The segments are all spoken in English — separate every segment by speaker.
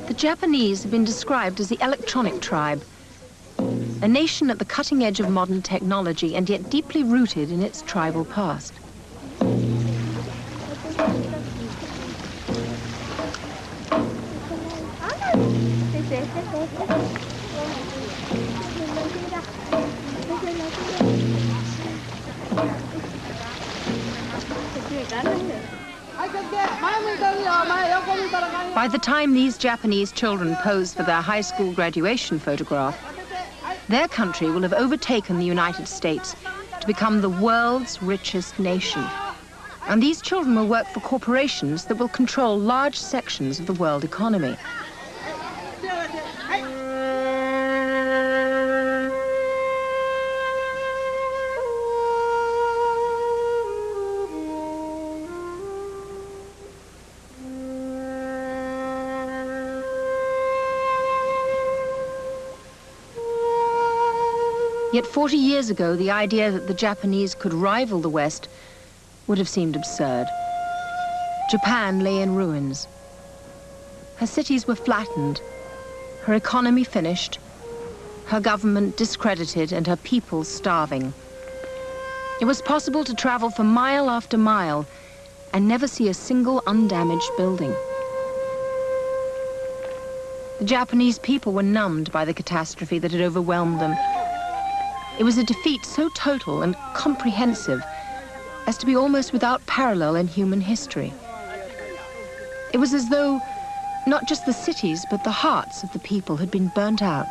Speaker 1: The Japanese have been described as the electronic tribe, a nation at the cutting edge of modern technology and yet deeply rooted in its tribal past. By the time these Japanese children pose for their high school graduation photograph, their country will have overtaken the United States to become the world's richest nation. And these children will work for corporations that will control large sections of the world economy. Yet 40 years ago, the idea that the Japanese could rival the West would have seemed absurd. Japan lay in ruins. Her cities were flattened, her economy finished, her government discredited, and her people starving. It was possible to travel for mile after mile and never see a single undamaged building. The Japanese people were numbed by the catastrophe that had overwhelmed them. It was a defeat so total and comprehensive as to be almost without parallel in human history. It was as though not just the cities, but the hearts of the people had been burnt out.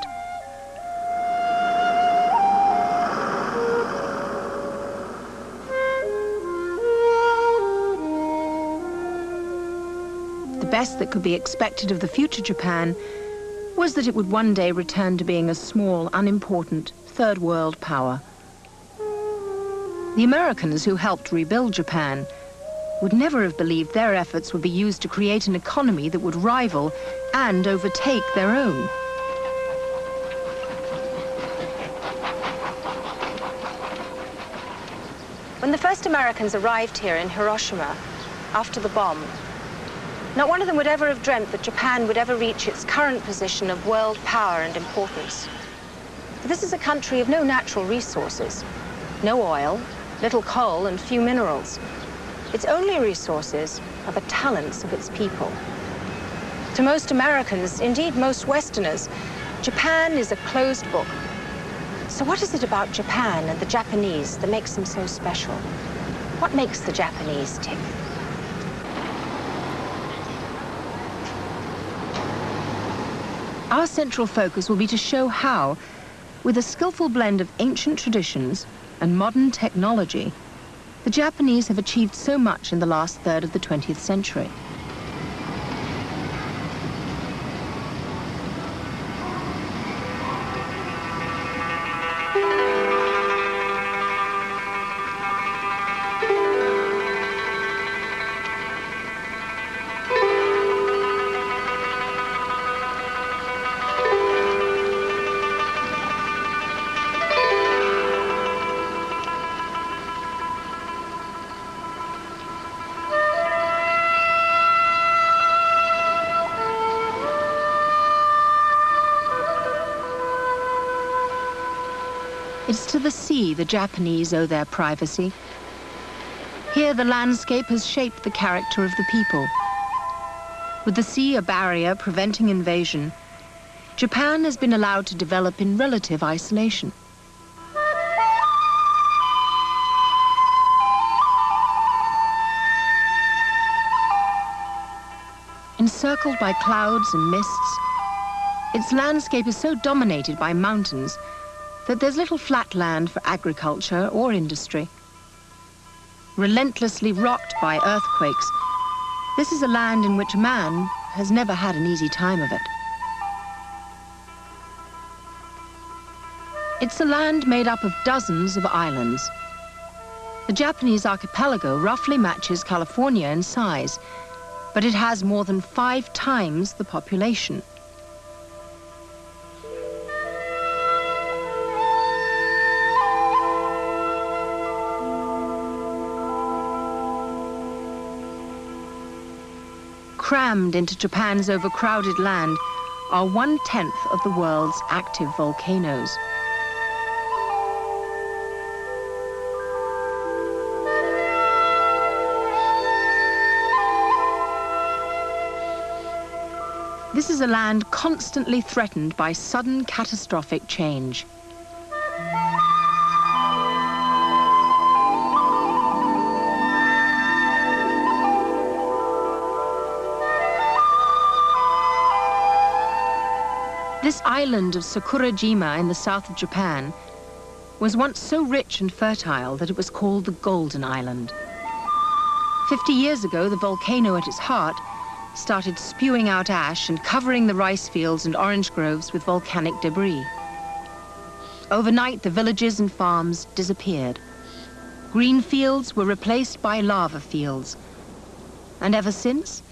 Speaker 1: The best that could be expected of the future Japan was that it would one day return to being a small, unimportant, third world power. The Americans who helped rebuild Japan would never have believed their efforts would be used to create an economy that would rival and overtake their own. When the first Americans arrived here in Hiroshima after the bomb, not one of them would ever have dreamt that Japan would ever reach its current position of world power and importance. This is a country of no natural resources, no oil, little coal, and few minerals. Its only resources are the talents of its people. To most Americans, indeed most Westerners, Japan is a closed book. So what is it about Japan and the Japanese that makes them so special? What makes the Japanese tick? Our central focus will be to show how, with a skillful blend of ancient traditions and modern technology, the Japanese have achieved so much in the last third of the 20th century. It's to the sea the Japanese owe their privacy. Here the landscape has shaped the character of the people. With the sea a barrier preventing invasion, Japan has been allowed to develop in relative isolation. Encircled by clouds and mists, its landscape is so dominated by mountains that there's little flat land for agriculture or industry. Relentlessly rocked by earthquakes, this is a land in which man has never had an easy time of it. It's a land made up of dozens of islands. The Japanese archipelago roughly matches California in size, but it has more than 5 times the population. crammed into Japan's overcrowded land, are 1/10 of the world's active volcanoes. This is a land constantly threatened by sudden catastrophic change. This island of Sakurajima in the south of Japan was once so rich and fertile that it was called the Golden Island. 50 years ago, the volcano at its heart started spewing out ash and covering the rice fields and orange groves with volcanic debris. Overnight, the villages and farms disappeared. Green fields were replaced by lava fields. And ever since,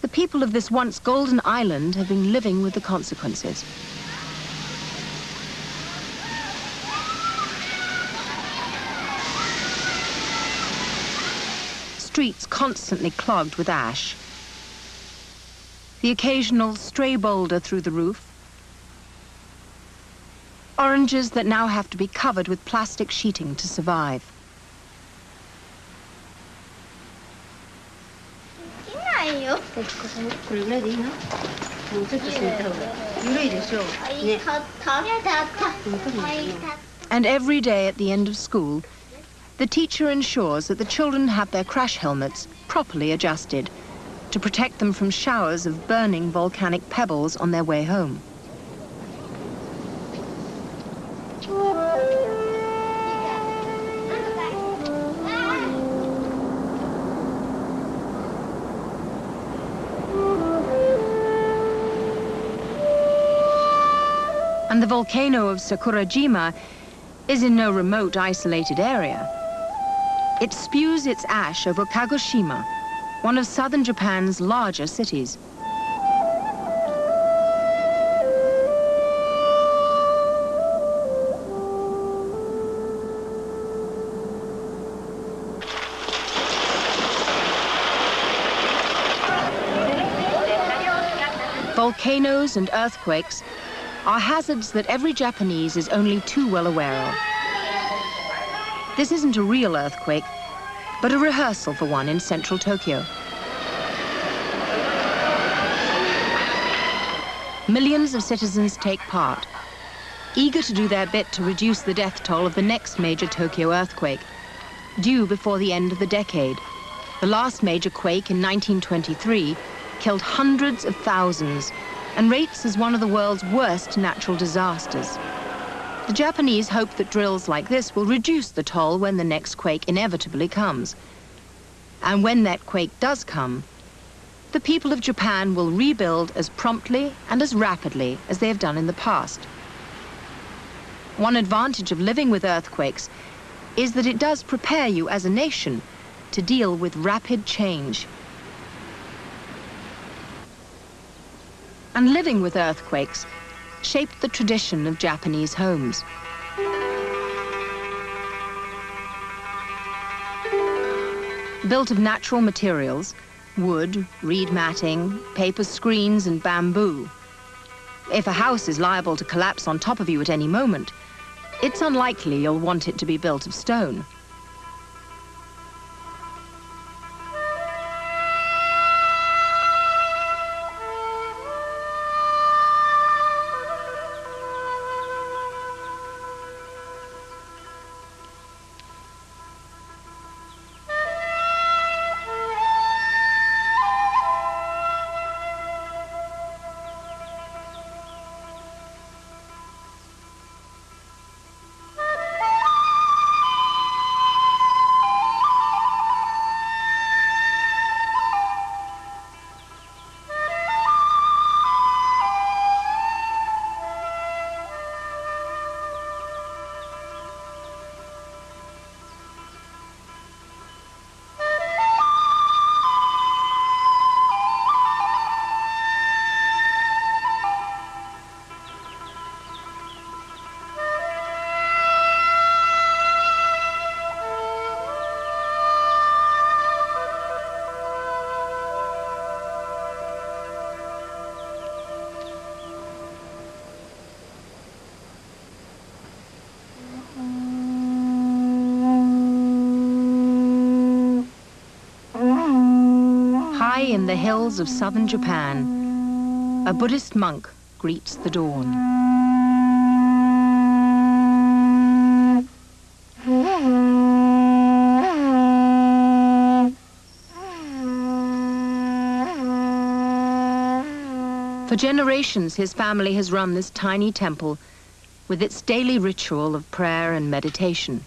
Speaker 1: the people of this once golden island have been living with the consequences. Streets constantly clogged with ash. The occasional stray boulder through the roof. Oranges that now have to be covered with plastic sheeting to survive. And every day at the end of school, the teacher ensures that the children have their crash helmets properly adjusted to protect them from showers of burning volcanic pebbles on their way home. And the volcano of Sakurajima is in no remote, isolated area. It spews its ash over Kagoshima, one of southern Japan's larger cities. Volcanoes and earthquakes are hazards that every Japanese is only too well aware of. This isn't a real earthquake, but a rehearsal for one in central Tokyo. Millions of citizens take part, eager to do their bit to reduce the death toll of the next major Tokyo earthquake, due before the end of the decade. The last major quake in 1923 killed hundreds of thousands and rates as one of the world's worst natural disasters. The Japanese hope that drills like this will reduce the toll when the next quake inevitably comes. And when that quake does come, the people of Japan will rebuild as promptly and as rapidly as they have done in the past. One advantage of living with earthquakes is that it does prepare you as a nation to deal with rapid change. And living with earthquakes shaped the tradition of Japanese homes. Built of natural materials, wood, reed matting, paper screens, and bamboo. If a house is liable to collapse on top of you at any moment, it's unlikely you'll want it to be built of stone. from the hills of southern Japan, a Buddhist monk greets the dawn. For generations, his family has run this tiny temple with its daily ritual of prayer and meditation.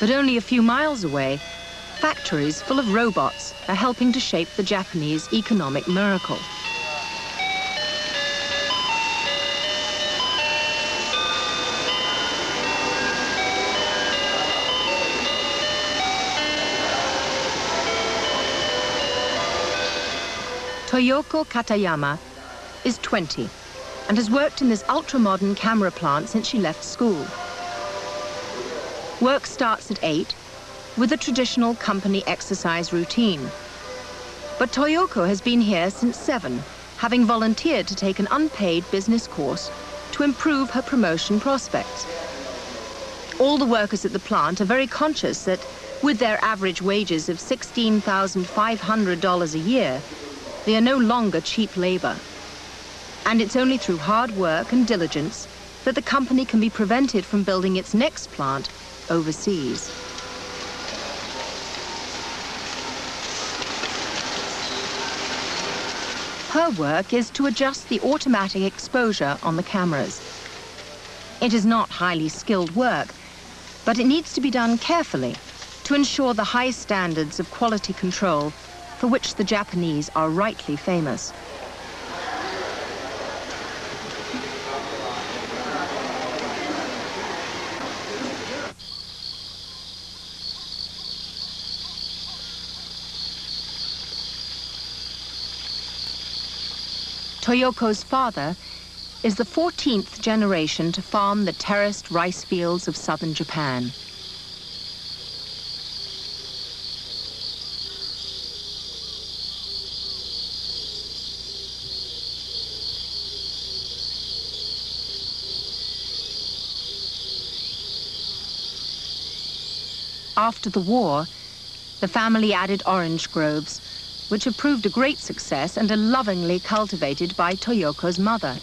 Speaker 1: But only a few miles away, factories full of robots are helping to shape the Japanese economic miracle. Toyoko Katayama is 20 and has worked in this ultra-modern camera plant since she left school. Work starts at 8 with a traditional company exercise routine. But Toyoko has been here since 7, having volunteered to take an unpaid business course to improve her promotion prospects. All the workers at the plant are very conscious that with their average wages of $16,500 a year, they are no longer cheap labor. And it's only through hard work and diligence that the company can be prevented from building its next plant overseas. Her work is to adjust the automatic exposure on the cameras. It is not highly skilled work, but it needs to be done carefully to ensure the high standards of quality control for which the Japanese are rightly famous. Toyoko's father is the 14th generation to farm the terraced rice fields of southern Japan. After the war, the family added orange groves, which have proved a great success and are lovingly cultivated by Toyoko's mother.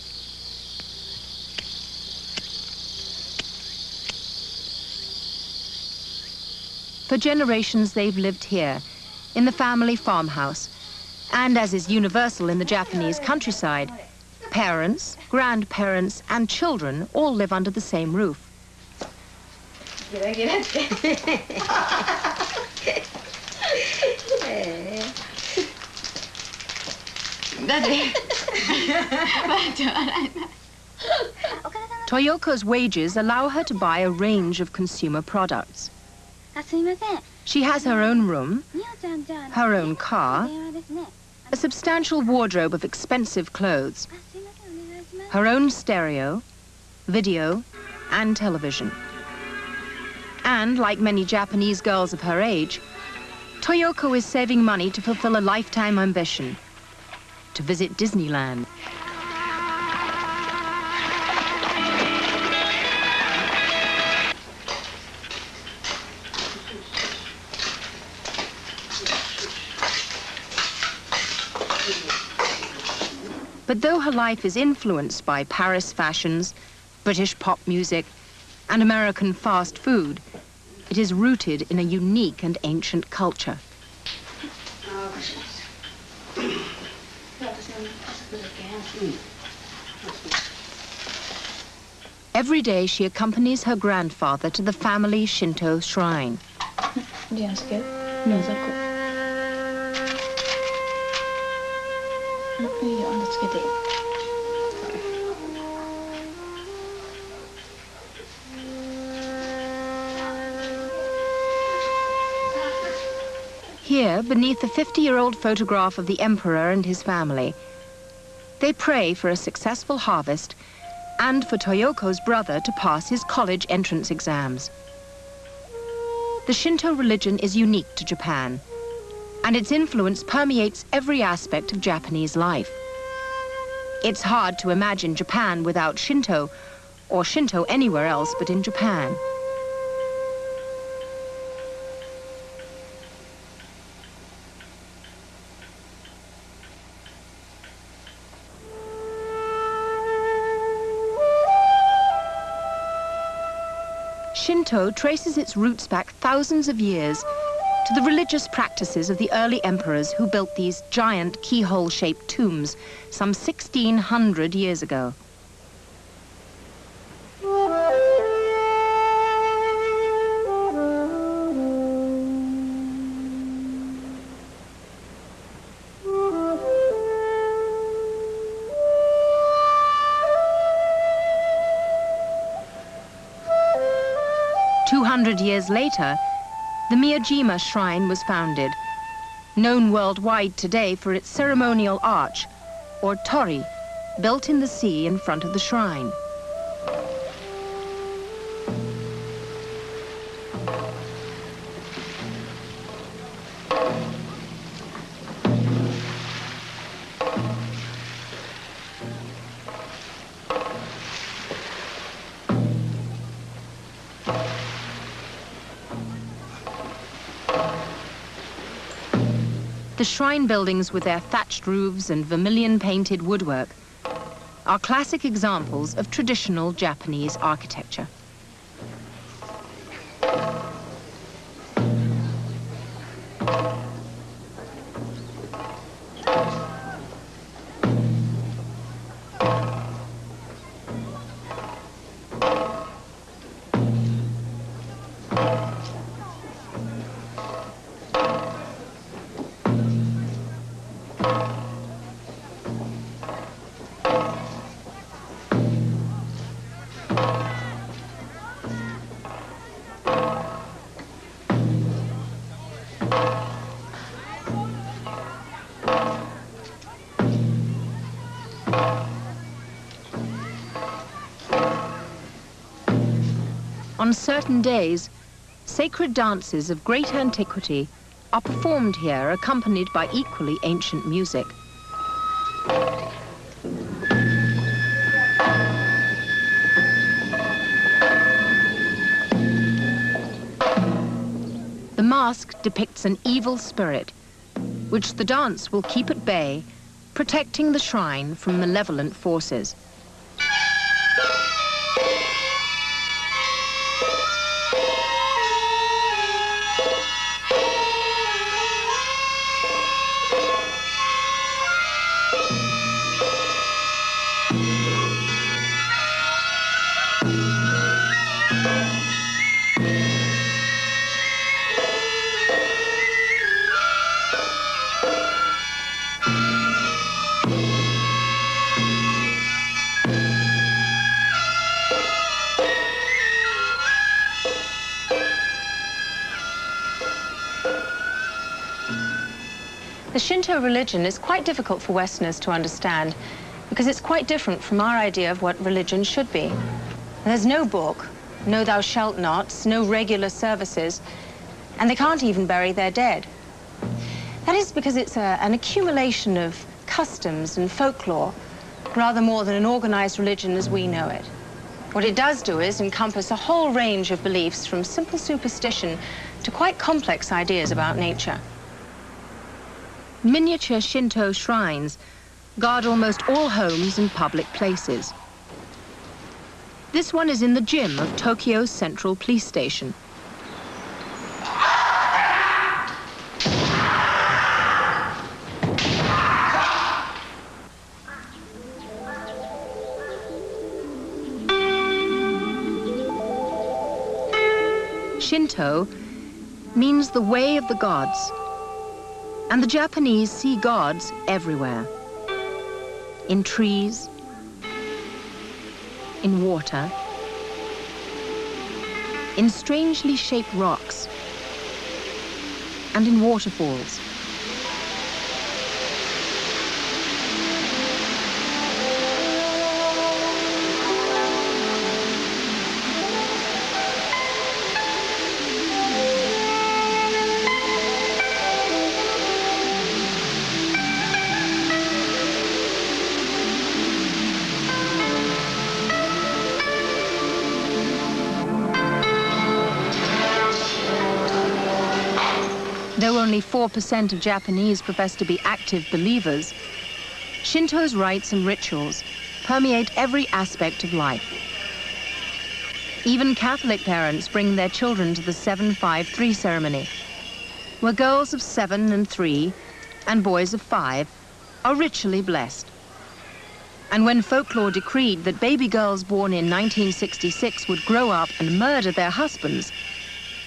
Speaker 1: For generations, they've lived here, in the family farmhouse, and as is universal in the Japanese countryside, parents, grandparents, and children all live under the same roof. Toyoko's wages allow her to buy a range of consumer products. She has her own room, her own car, a substantial wardrobe of expensive clothes, her own stereo, video, and television. And, like many Japanese girls of her age, Toyoko is saving money to fulfill a lifetime ambition, to visit Disneyland. But though her life is influenced by Paris fashions, British pop music, and American fast food, it is rooted in a unique and ancient culture. Every day she accompanies her grandfather to the family Shinto shrine. Here, beneath a 50-year-old photograph of the emperor and his family, they pray for a successful harvest and for Toyoko's brother to pass his college entrance exams. The Shinto religion is unique to Japan, and its influence permeates every aspect of Japanese life. It's hard to imagine Japan without Shinto, or Shinto anywhere else but in Japan. Shinto traces its roots back thousands of years to the religious practices of the early emperors who built these giant keyhole-shaped tombs some 1,600 years ago. Years later, the Miyajima Shrine was founded, known worldwide today for its ceremonial arch, or torii, built in the sea in front of the shrine. The shrine buildings with their thatched roofs and vermilion-painted woodwork are classic examples of traditional Japanese architecture. On certain days, sacred dances of great antiquity are performed here, accompanied by equally ancient music. The mask depicts an evil spirit, which the dance will keep at bay, protecting the shrine from malevolent forces. The Shinto religion is quite difficult for Westerners to understand because it's quite different from our idea of what religion should be. There's no book, no thou shalt nots, no regular services, and they can't even bury their dead. That is because it's an accumulation of customs and folklore, rather more than an organized religion as we know it. What it does do is encompass a whole range of beliefs from simple superstition to quite complex ideas about nature. Miniature Shinto shrines guard almost all homes and public places. This one is in the gym of Tokyo's Central Police Station. Shinto means the way of the gods. And the Japanese see gods everywhere. In trees, in water, in strangely shaped rocks, and in waterfalls. only 4% of Japanese profess to be active believers, Shinto's rites and rituals permeate every aspect of life. Even Catholic parents bring their children to the 7-5-3 ceremony, where girls of 7 and 3 and boys of 5 are ritually blessed. And when folklore decreed that baby girls born in 1966 would grow up and murder their husbands,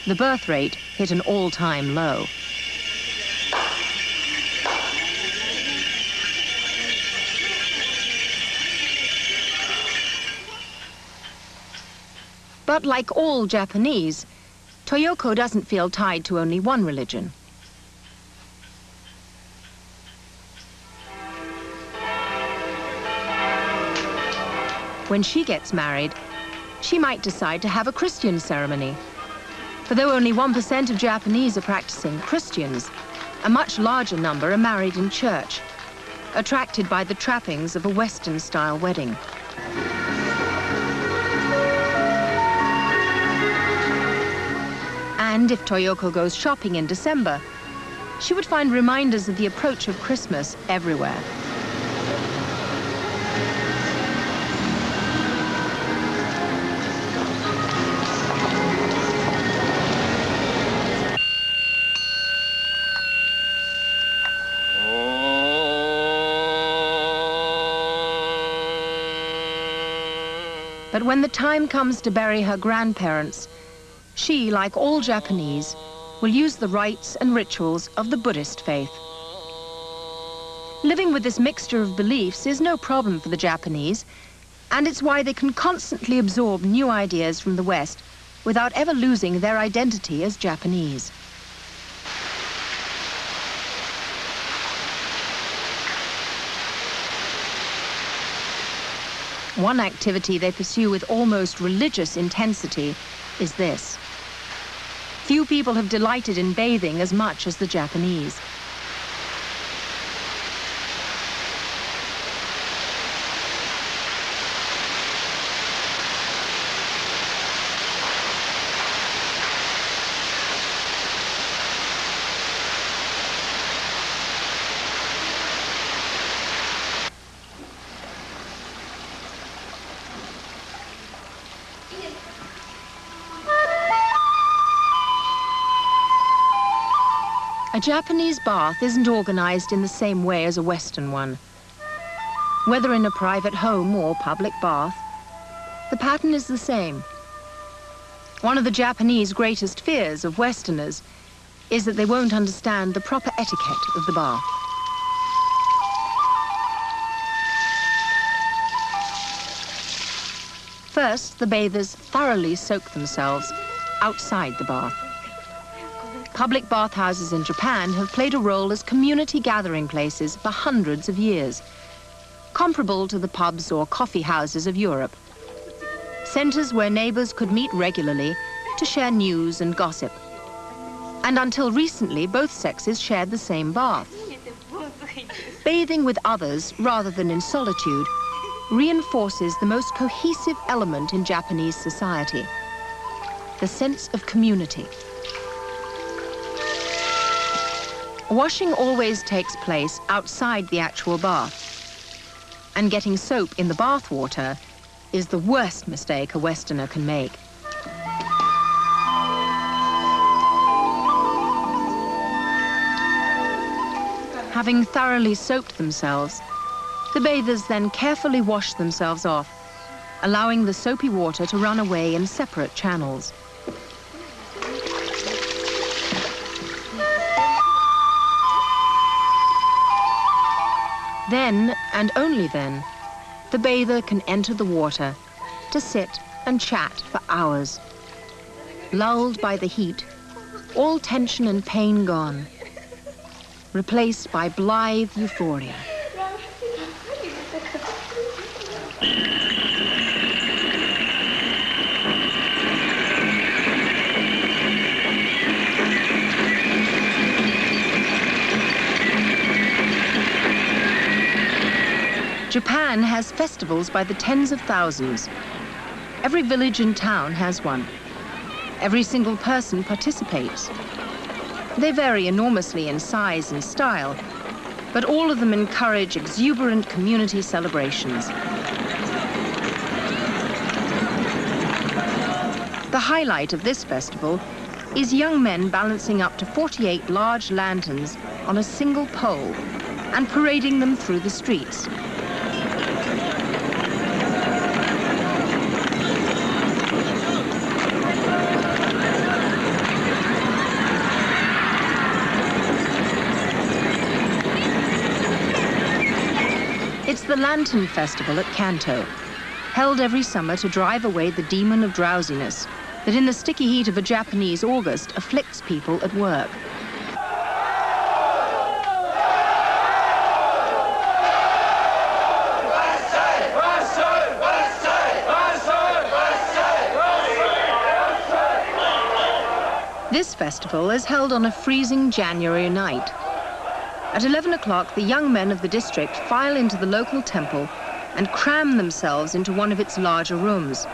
Speaker 1: the birth rate hit an all-time low. But like all Japanese, Toyoko doesn't feel tied to only one religion. When she gets married, she might decide to have a Christian ceremony. For though only 1% of Japanese are practicing Christians, a much larger number are married in church, attracted by the trappings of a Western-style wedding. And if Toyoko goes shopping in December, she would find reminders of the approach of Christmas everywhere. But when the time comes to bury her grandparents, she, like all Japanese, will use the rites and rituals of the Buddhist faith. Living with this mixture of beliefs is no problem for the Japanese, and it's why they can constantly absorb new ideas from the West without ever losing their identity as Japanese. One activity they pursue with almost religious intensity is this. Few people have delighted in bathing as much as the Japanese. A Japanese bath isn't organized in the same way as a Western one. Whether in a private home or public bath, the pattern is the same. One of the Japanese greatest fears of Westerners is that they won't understand the proper etiquette of the bath. First, the bathers thoroughly soak themselves outside the bath. Public bathhouses in Japan have played a role as community gathering places for hundreds of years, comparable to the pubs or coffee houses of Europe. Centers where neighbors could meet regularly to share news and gossip. And until recently, both sexes shared the same bath. Bathing with others, rather than in solitude, reinforces the most cohesive element in Japanese society, the sense of community. Washing always takes place outside the actual bath, and getting soap in the bath water is the worst mistake a Westerner can make. Having thoroughly soaped themselves, the bathers then carefully wash themselves off, allowing the soapy water to run away in separate channels. Then, and only then, the bather can enter the water to sit and chat for hours. Lulled by the heat, all tension and pain gone, replaced by blithe euphoria. Japan has festivals by the tens of thousands. Every village and town has one. Every single person participates. They vary enormously in size and style, but all of them encourage exuberant community celebrations. The highlight of this festival is young men balancing up to 48 large lanterns on a single pole and parading them through the streets. It's the Lantern Festival at KYOTO, held every summer to drive away the demon of drowsiness that in the sticky heat of a Japanese August afflicts people at work. This festival is held on a freezing January night. At 11 o'clock, the young men of the district file into the local temple and cram themselves into one of its larger rooms.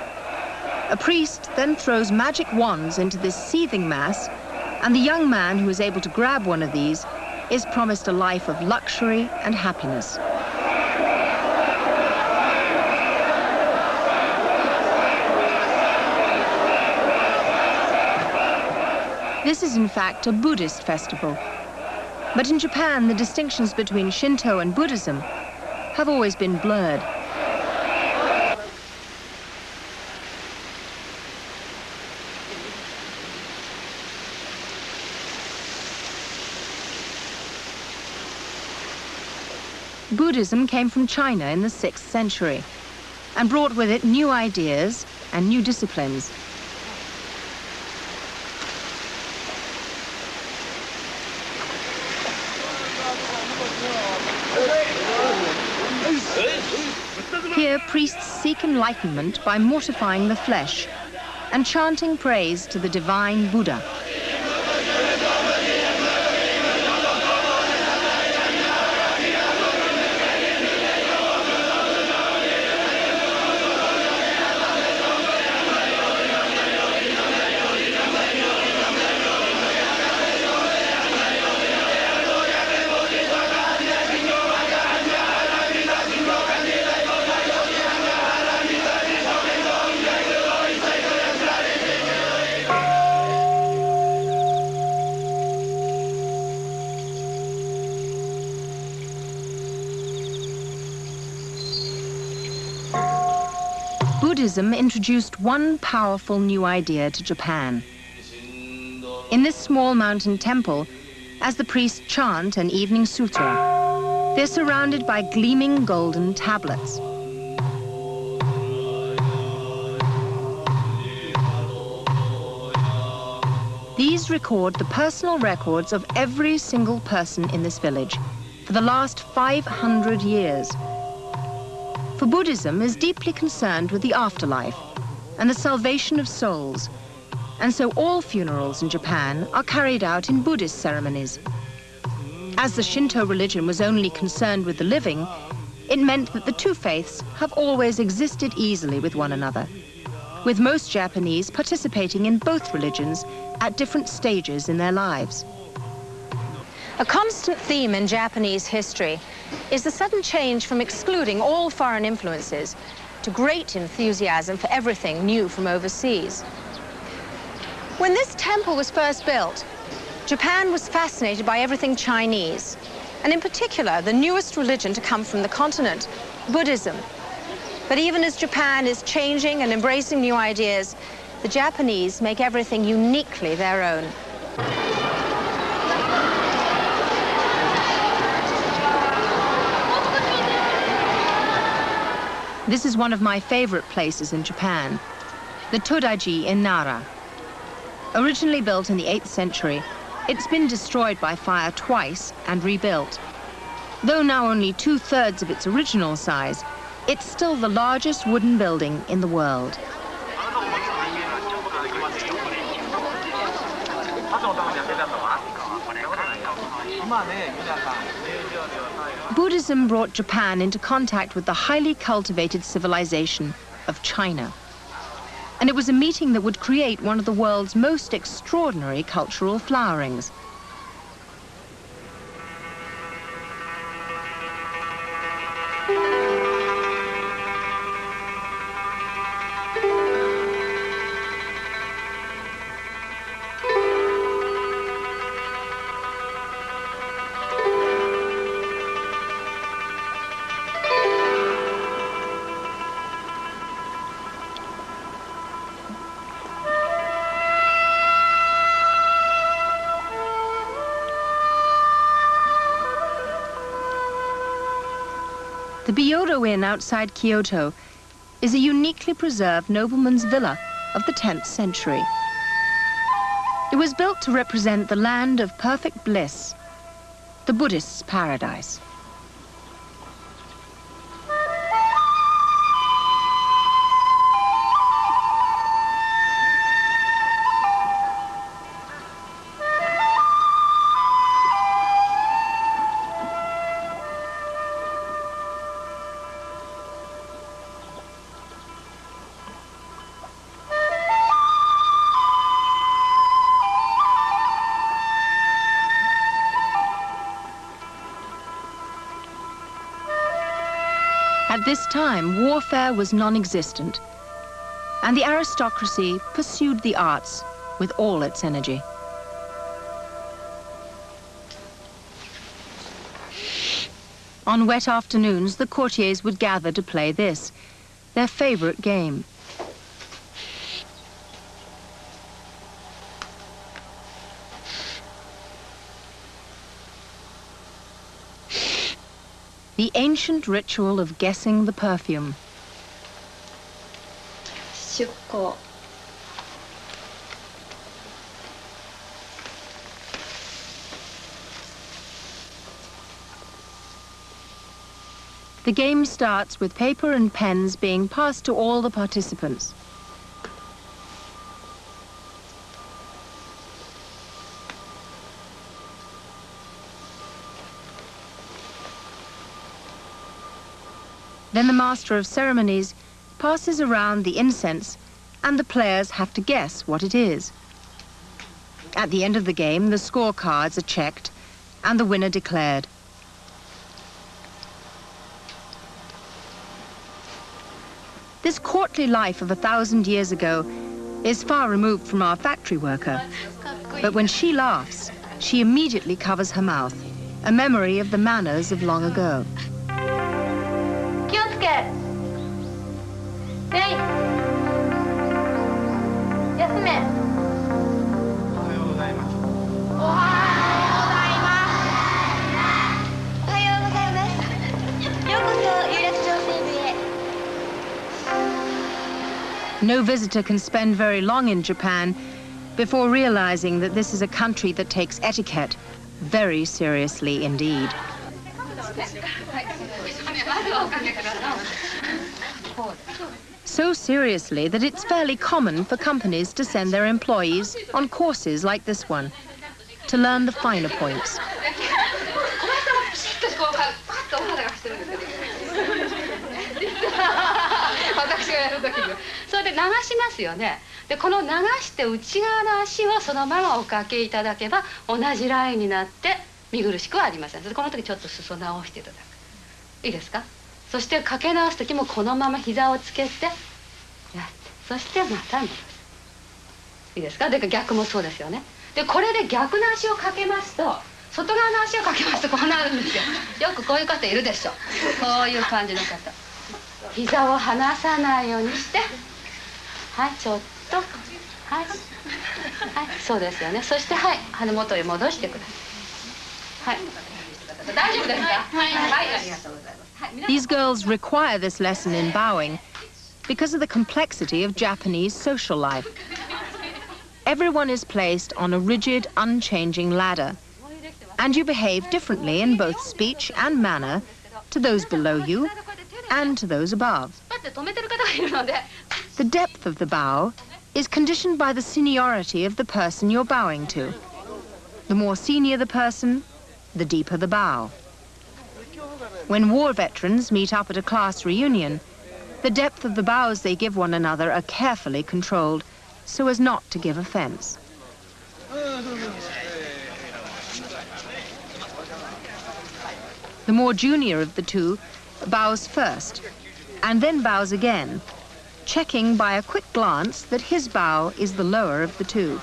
Speaker 1: A priest then throws magic wands into this seething mass, and the young man who is able to grab one of these is promised a life of luxury and happiness. This is in fact a Buddhist festival. But in Japan, the distinctions between Shinto and Buddhism have always been blurred. Buddhism came from China in the 6th century and brought with it new ideas and new disciplines. Here, priests seek enlightenment by mortifying the flesh and chanting praise to the divine Buddha. Buddhism introduced one powerful new idea to Japan. In this small mountain temple, as the priests chant an evening sutra, they're surrounded by gleaming golden tablets. These record the personal records of every single person in this village for the last 500 years. For Buddhism is deeply concerned with the afterlife and the salvation of souls, and so all funerals in Japan are carried out in Buddhist ceremonies. As the Shinto religion was only concerned with the living, it meant that the two faiths have always existed easily with one another, with most Japanese participating in both religions at different stages in their lives. A constant theme in Japanese history is the sudden change from excluding all foreign influences to great enthusiasm for everything new from overseas. When this temple was first built, Japan was fascinated by everything Chinese, and in particular, the newest religion to come from the continent, Buddhism. But even as Japan is changing and embracing new ideas, the Japanese make everything uniquely their own. This is one of my favorite places in Japan, the Todaiji in Nara. Originally built in the 8th century, it's been destroyed by fire twice and rebuilt. Though now only 2/3 of its original size, it's still the largest wooden building in the world. Buddhism brought Japan into contact with the highly cultivated civilization of China. And it was a meeting that would create one of the world's most extraordinary cultural flowerings. The Byodo Inn outside Kyoto is a uniquely preserved nobleman's villa of the 10th century. It was built to represent the land of perfect bliss, the Buddhist's paradise. At this time, warfare was non-existent, and the aristocracy pursued the arts with all its energy. On wet afternoons, the courtiers would gather to play this, their favorite game. The ancient ritual of guessing the perfume. The game starts with paper and pens being passed to all the participants. Then the master of ceremonies passes around the incense and the players have to guess what it is. At the end of the game, the scorecards are checked and the winner declared. This courtly life of 1,000 years ago is far removed from our factory worker. But when she laughs, she immediately covers her mouth, a memory of the manners of long ago. No visitor can spend very long in Japan before realizing that this is a country that takes etiquette very seriously indeed. So seriously that it's fairly common for companies to send their employees on courses like this one to learn the finer points.
Speaker 2: それで流しますよね。でこの流して内側の足をそのままおかけいただけば同じラインになって見苦しくはありません。それでこの時ちょっと裾直していただく。いいですか。そしてかけ直す時もこのまま膝をつけてやってそしてまた戻す。いいですか。で逆もそうですよね。でこれで逆の足をかけますと外側の足をかけますとこうなるんですよ。よくこういう方いるでしょ。こういう感じの方。膝を離さないようにしてはいちょっとはいはいそうですよね。そしてはい羽元へ戻してください。はい大丈夫ですか。はいありがとうございます。
Speaker 1: These girls require this lesson in bowing because of the complexity of Japanese social life. Everyone is placed on a rigid, unchanging ladder, and you behave differently in both speech and manner to those below you and to those above. The depth of the bow is conditioned by the seniority of the person you're bowing to. The more senior the person, the deeper the bow. When war veterans meet up at a class reunion, the depth of the bows they give one another are carefully controlled so as not to give offense. The more junior of the two bows first, and then bows again, checking by a quick glance that his bow is the lower of the two.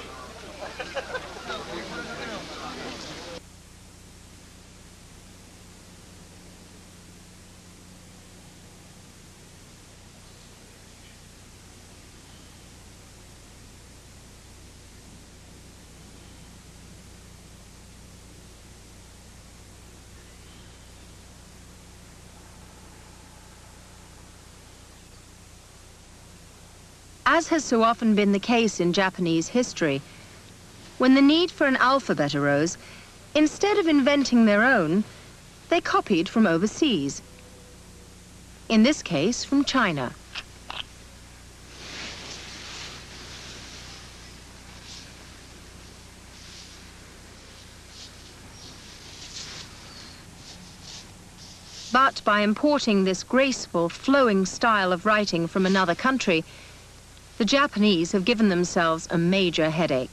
Speaker 1: As has so often been the case in Japanese history, when the need for an alphabet arose, instead of inventing their own, they copied from overseas. In this case, from China. But by importing this graceful, flowing style of writing from another country, the Japanese have given themselves a major headache.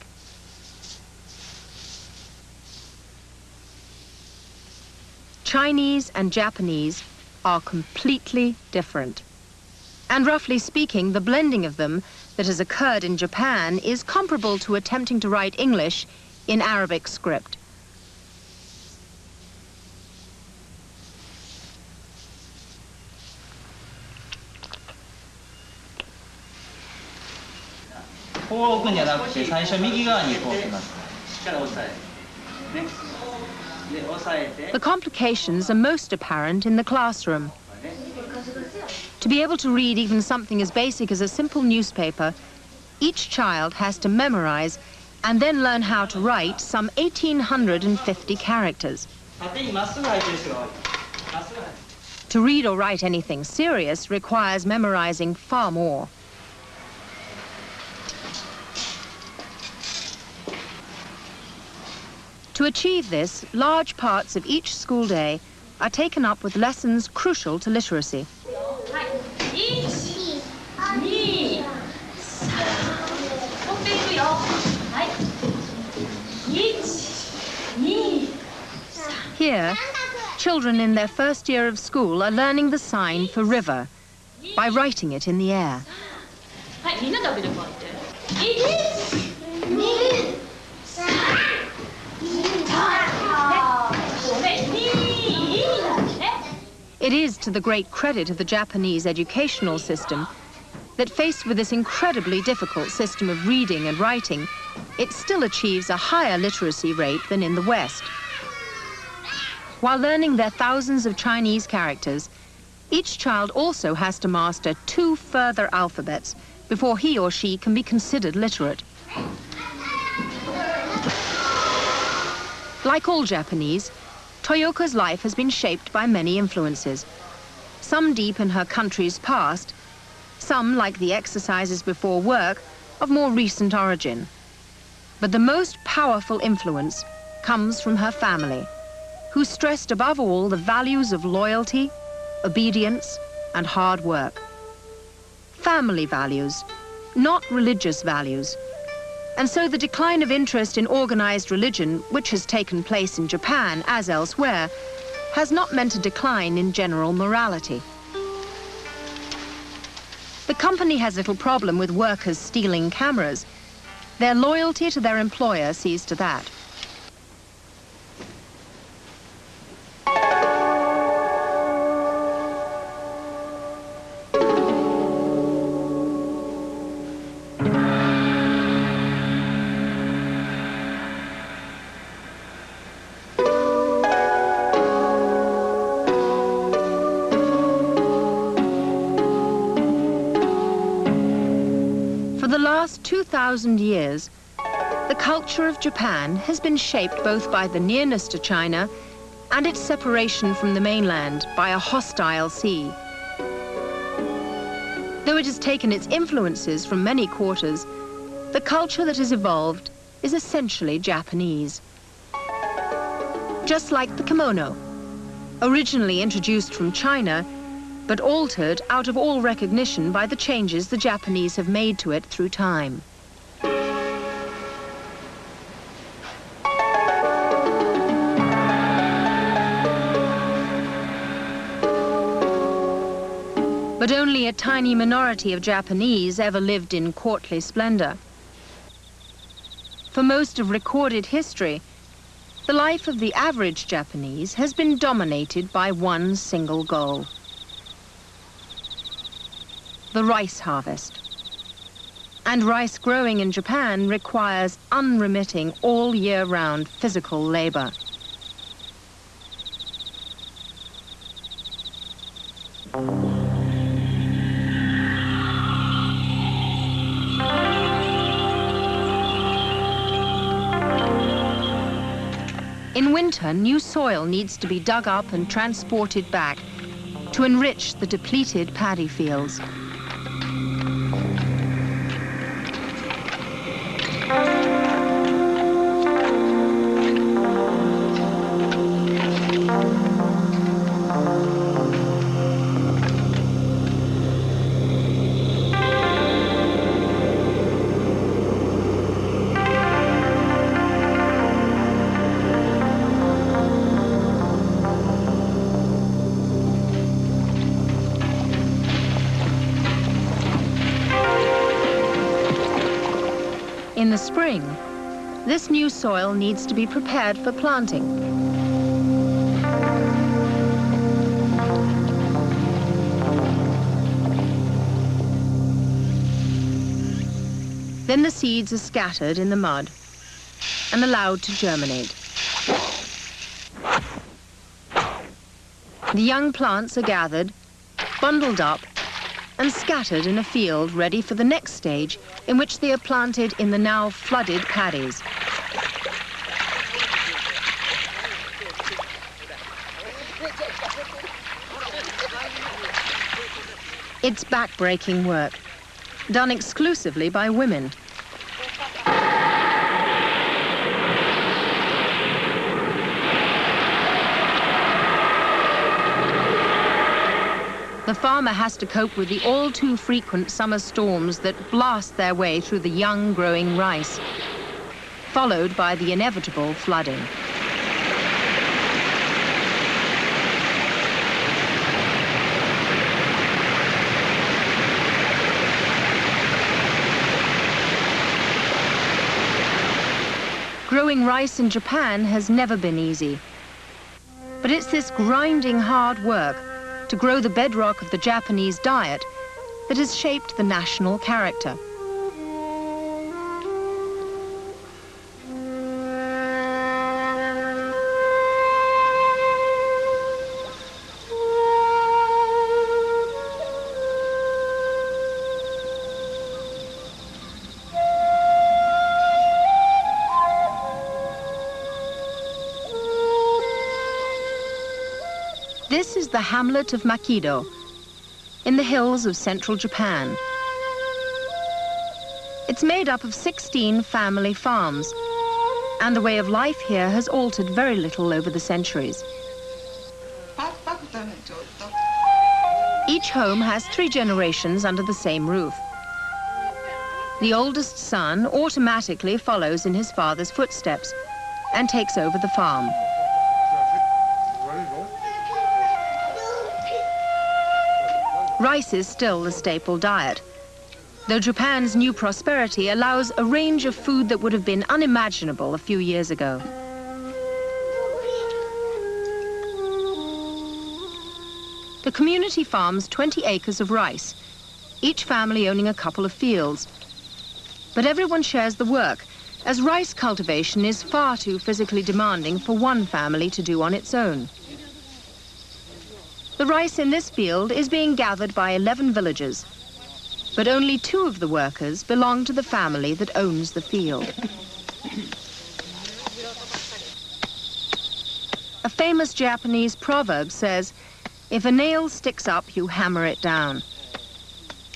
Speaker 1: Chinese and Japanese are completely different. And roughly speaking, the blending of them that has occurred in Japan is comparable to attempting to write English in Arabic script. The complications are most apparent in the classroom. To be able to read even something as basic as a simple newspaper, each child has to memorize and then learn how to write some 1,850 characters. To read or write anything serious requires memorizing far more. To achieve this, large parts of each school day are taken up with lessons crucial to literacy. Here, children in their first year of school are learning the sign for river by writing it in the air. It is to the great credit of the Japanese educational system that, faced with this incredibly difficult system of reading and writing, it still achieves a higher literacy rate than in the West. While learning their thousands of Chinese characters, each child also has to master 2 further alphabets before he or she can be considered literate. Like all Japanese, Toyoko's life has been shaped by many influences, some deep in her country's past, some, like the exercises before work, of more recent origin. But the most powerful influence comes from her family, who stressed above all the values of loyalty, obedience, and hard work. Family values, not religious values. And so the decline of interest in organized religion, which has taken place in Japan as elsewhere, has not meant a decline in general morality. The company has little problem with workers stealing cameras. Their loyalty to their employer sees to that. For the last 2,000 years, the culture of Japan has been shaped both by the nearness to China and its separation from the mainland by a hostile sea. Though it has taken its influences from many quarters, the culture that has evolved is essentially Japanese. Just like the kimono, originally introduced from China, but altered out of all recognition by the changes the Japanese have made to it through time. But only a tiny minority of Japanese ever lived in courtly splendor. For most of recorded history, the life of the average Japanese has been dominated by one single goal: the rice harvest. And rice growing in Japan requires unremitting, all-year-round physical labor. In winter, new soil needs to be dug up and transported back to enrich the depleted paddy fields. In the spring, this new soil needs to be prepared for planting. Then the seeds are scattered in the mud and allowed to germinate. The young plants are gathered, bundled up, and scattered in a field ready for the next stage, in which they are planted in the now flooded paddies. It's back-breaking work, done exclusively by women. The farmer has to cope with the all-too-frequent summer storms that blast their way through the young, growing rice, followed by the inevitable flooding. Growing rice in Japan has never been easy. But it's this grinding hard work to grow the bedrock of the Japanese diet that has shaped the national character. This is the hamlet of Makido, in the hills of central Japan. It's made up of 16 family farms, and the way of life here has altered very little over the centuries. Each home has 3 generations under the same roof. The oldest son automatically follows in his father's footsteps and takes over the farm. Rice is still the staple diet, though Japan's new prosperity allows a range of food that would have been unimaginable a few years ago. The community farms 20 acres of rice, each family owning a couple of fields. But everyone shares the work, as rice cultivation is far too physically demanding for one family to do on its own. The rice in this field is being gathered by 11 villagers, but only 2 of the workers belong to the family that owns the field. A famous Japanese proverb says, "If a nail sticks up, you hammer it down."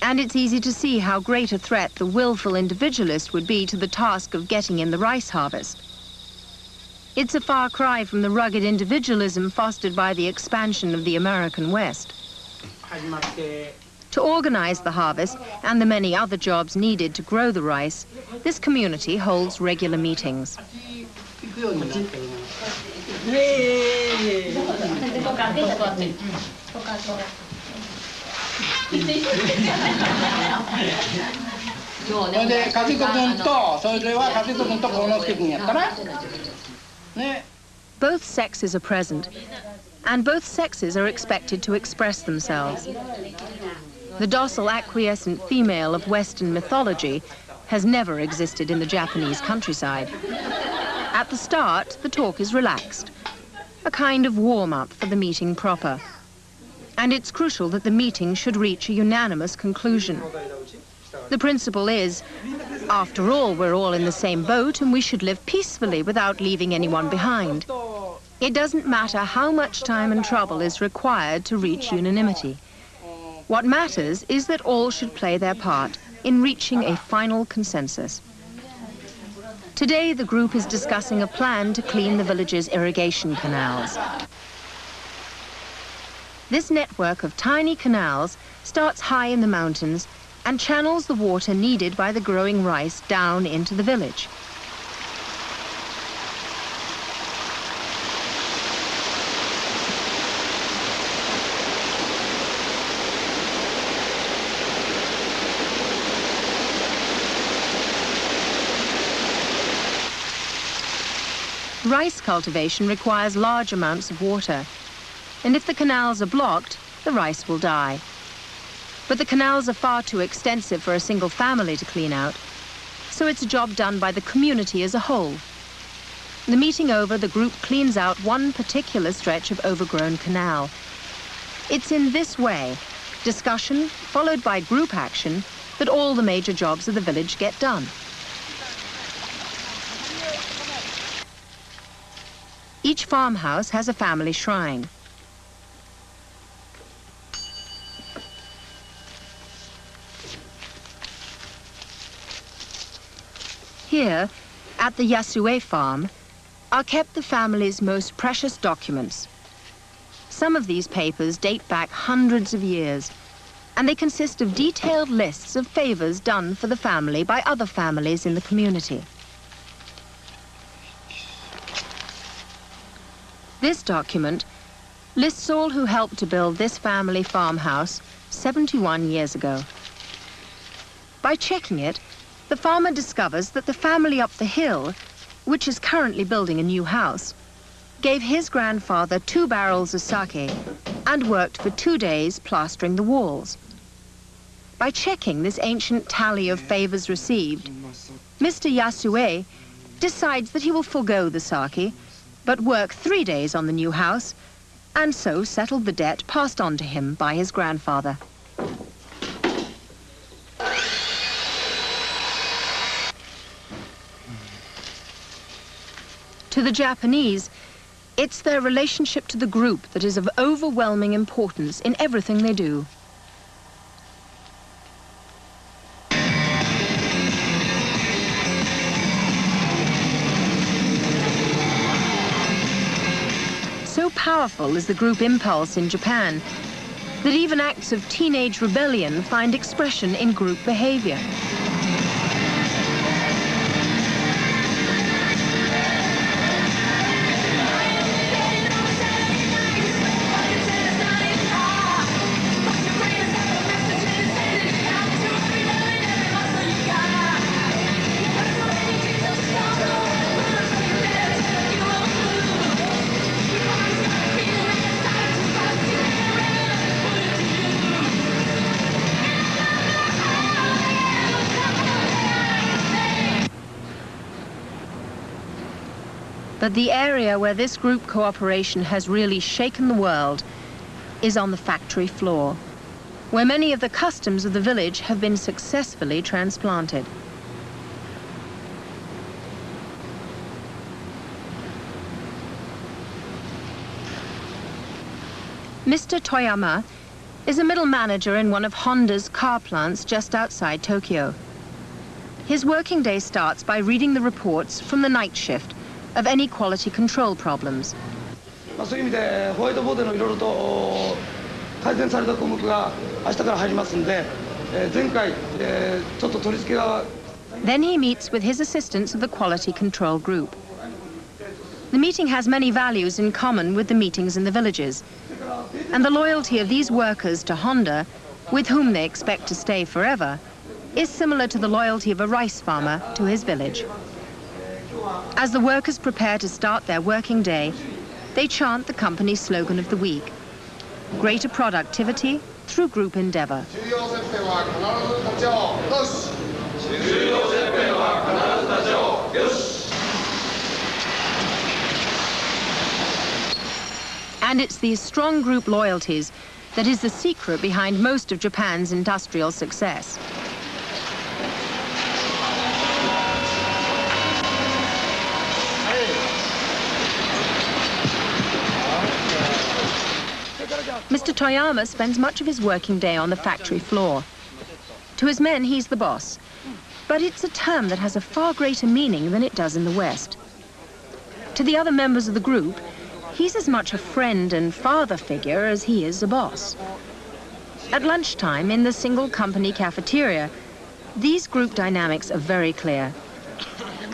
Speaker 1: And it's easy to see how great a threat the willful individualist would be to the task of getting in the rice harvest. It's a far cry from the rugged individualism fostered by the expansion of the American West. To organize the harvest and the many other jobs needed to grow the rice, this community holds regular meetings. Both sexes are present, and both sexes are expected to express themselves. The docile, acquiescent female of Western mythology has never existed in the Japanese countryside. At the start, the talk is relaxed, a kind of warm-up for the meeting proper. And it's crucial that the meeting should reach a unanimous conclusion. The principle is, after all, we're all in the same boat and we should live peacefully without leaving anyone behind. It doesn't matter how much time and trouble is required to reach unanimity. What matters is that all should play their part in reaching a final consensus. Today, the group is discussing a plan to clean the village's irrigation canals. This network of tiny canals starts high in the mountains and channels the water needed by the growing rice down into the village. Rice cultivation requires large amounts of water, and if the canals are blocked, the rice will die. But the canals are far too extensive for a single family to clean out, so it's a job done by the community as a whole. The meeting over, the group cleans out one particular stretch of overgrown canal. It's in this way, discussion followed by group action, that all the major jobs of the village get done. Each farmhouse has a family shrine. Here, at the Yasue farm, are kept the family's most precious documents. Some of these papers date back hundreds of years, and they consist of detailed lists of favors done for the family by other families in the community. This document lists all who helped to build this family farmhouse 71 years ago. By checking it, the farmer discovers that the family up the hill, which is currently building a new house, gave his grandfather 2 barrels of sake and worked for 2 days plastering the walls. By checking this ancient tally of favors received, Mr. Yasue decides that he will forego the sake, but work 3 days on the new house, and so settled the debt passed on to him by his grandfather. To the Japanese, it's their relationship to the group that is of overwhelming importance in everything they do. So powerful is the group impulse in Japan that even acts of teenage rebellion find expression in group behavior. But the area where this group cooperation has really shaken the world is on the factory floor, where many of the customs of the village have been successfully transplanted. Mr. Toyama is a middle manager in one of Honda's car plants just outside Tokyo. His working day starts by reading the reports from the night shift of any quality control problems.
Speaker 3: そういう意味でホワイトボードのいろいろと改善された項目が明日から入りますので、前回ちょっと取り付けが
Speaker 1: Then he meets with his assistants of the quality control group. The meeting has many values in common with the meetings in the villages, and the loyalty of these workers to Honda, with whom they expect to stay forever, is similar to the loyalty of a rice farmer to his village. As the workers prepare to start their working day, they chant the company's slogan of the week: greater productivity through group endeavor. And it's these strong group loyalties that is the secret behind most of Japan's industrial success. Mr. Toyama spends much of his working day on the factory floor. To his men, he's the boss. But it's a term that has a far greater meaning than it does in the West. To the other members of the group, he's as much a friend and father figure as he is a boss. At lunchtime, in the single company cafeteria, these group dynamics are very clear.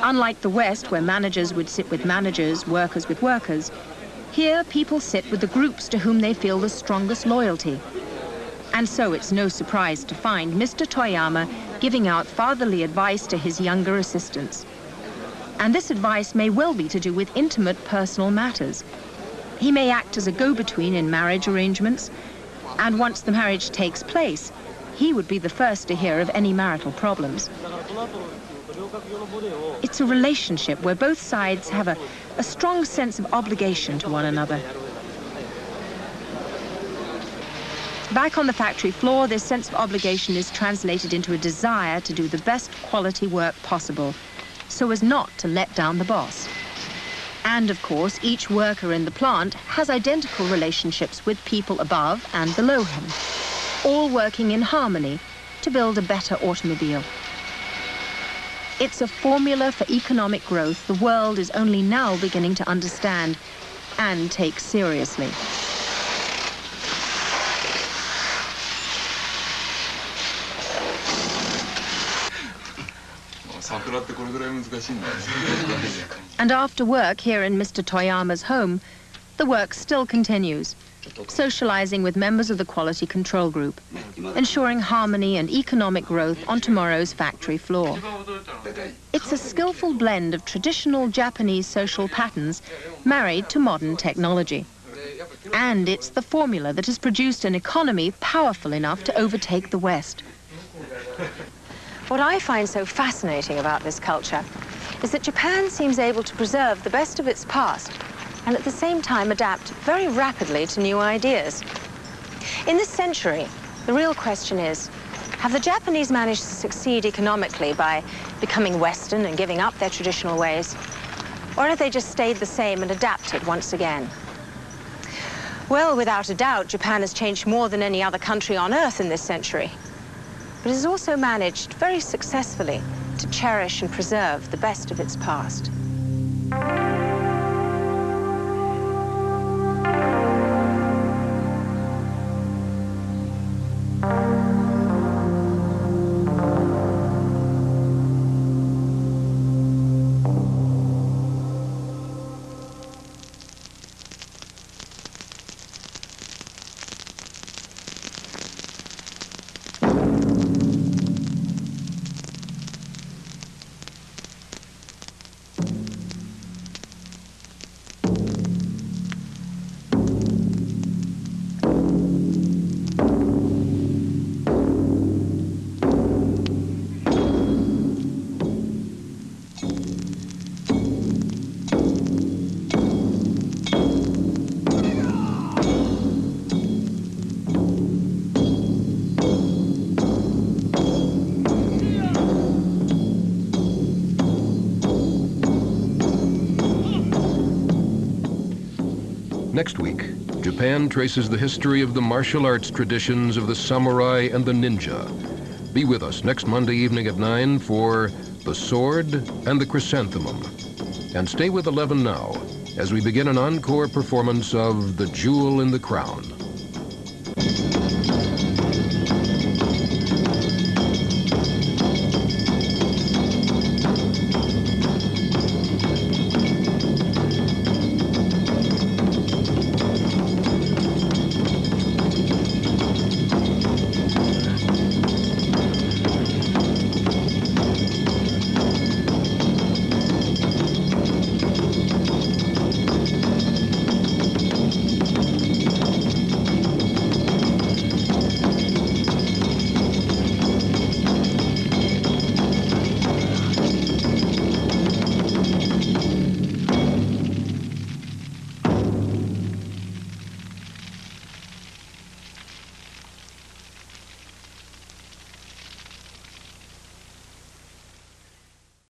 Speaker 1: Unlike the West, where managers would sit with managers, workers with workers, here people sit with the groups to whom they feel the strongest loyalty. And so it's no surprise to find Mr. Toyama giving out fatherly advice to his younger assistants. And this advice may well be to do with intimate personal matters. He may act as a go-between in marriage arrangements, and once the marriage takes place, he would be the first to hear of any marital problems. It's a relationship where both sides have a strong sense of obligation to one another. Back on the factory floor, this sense of obligation is translated into a desire to do the best quality work possible, so as not to let down the boss. And of course, each worker in the plant has identical relationships with people above and below him, all working in harmony to build a better automobile. It's a formula for economic growth the world is only now beginning to understand and take seriously. And after work here in Mr. Toyama's home, the work still continues, socializing with members of the quality control group, ensuring harmony and economic growth on tomorrow's factory floor. It's a skillful blend of traditional Japanese social patterns married to modern technology. And it's the formula that has produced an economy powerful enough to overtake the West. What I find so fascinating about this culture is that Japan seems able to preserve the best of its past and at the same time adapt very rapidly to new ideas. In this century, the real question is, have the Japanese managed to succeed economically by becoming Western and giving up their traditional ways? Or have they just stayed the same and adapted once again? Well, without a doubt, Japan has changed more than any other country on earth in this century. But it has also managed very successfully to cherish and preserve the best of its past.
Speaker 4: Next week, Japan traces the history of the martial arts traditions of the samurai and the ninja. Be with us next Monday evening at 9 for The Sword and the Chrysanthemum. And stay with 11 now as we begin an encore performance of The Jewel in the Crown.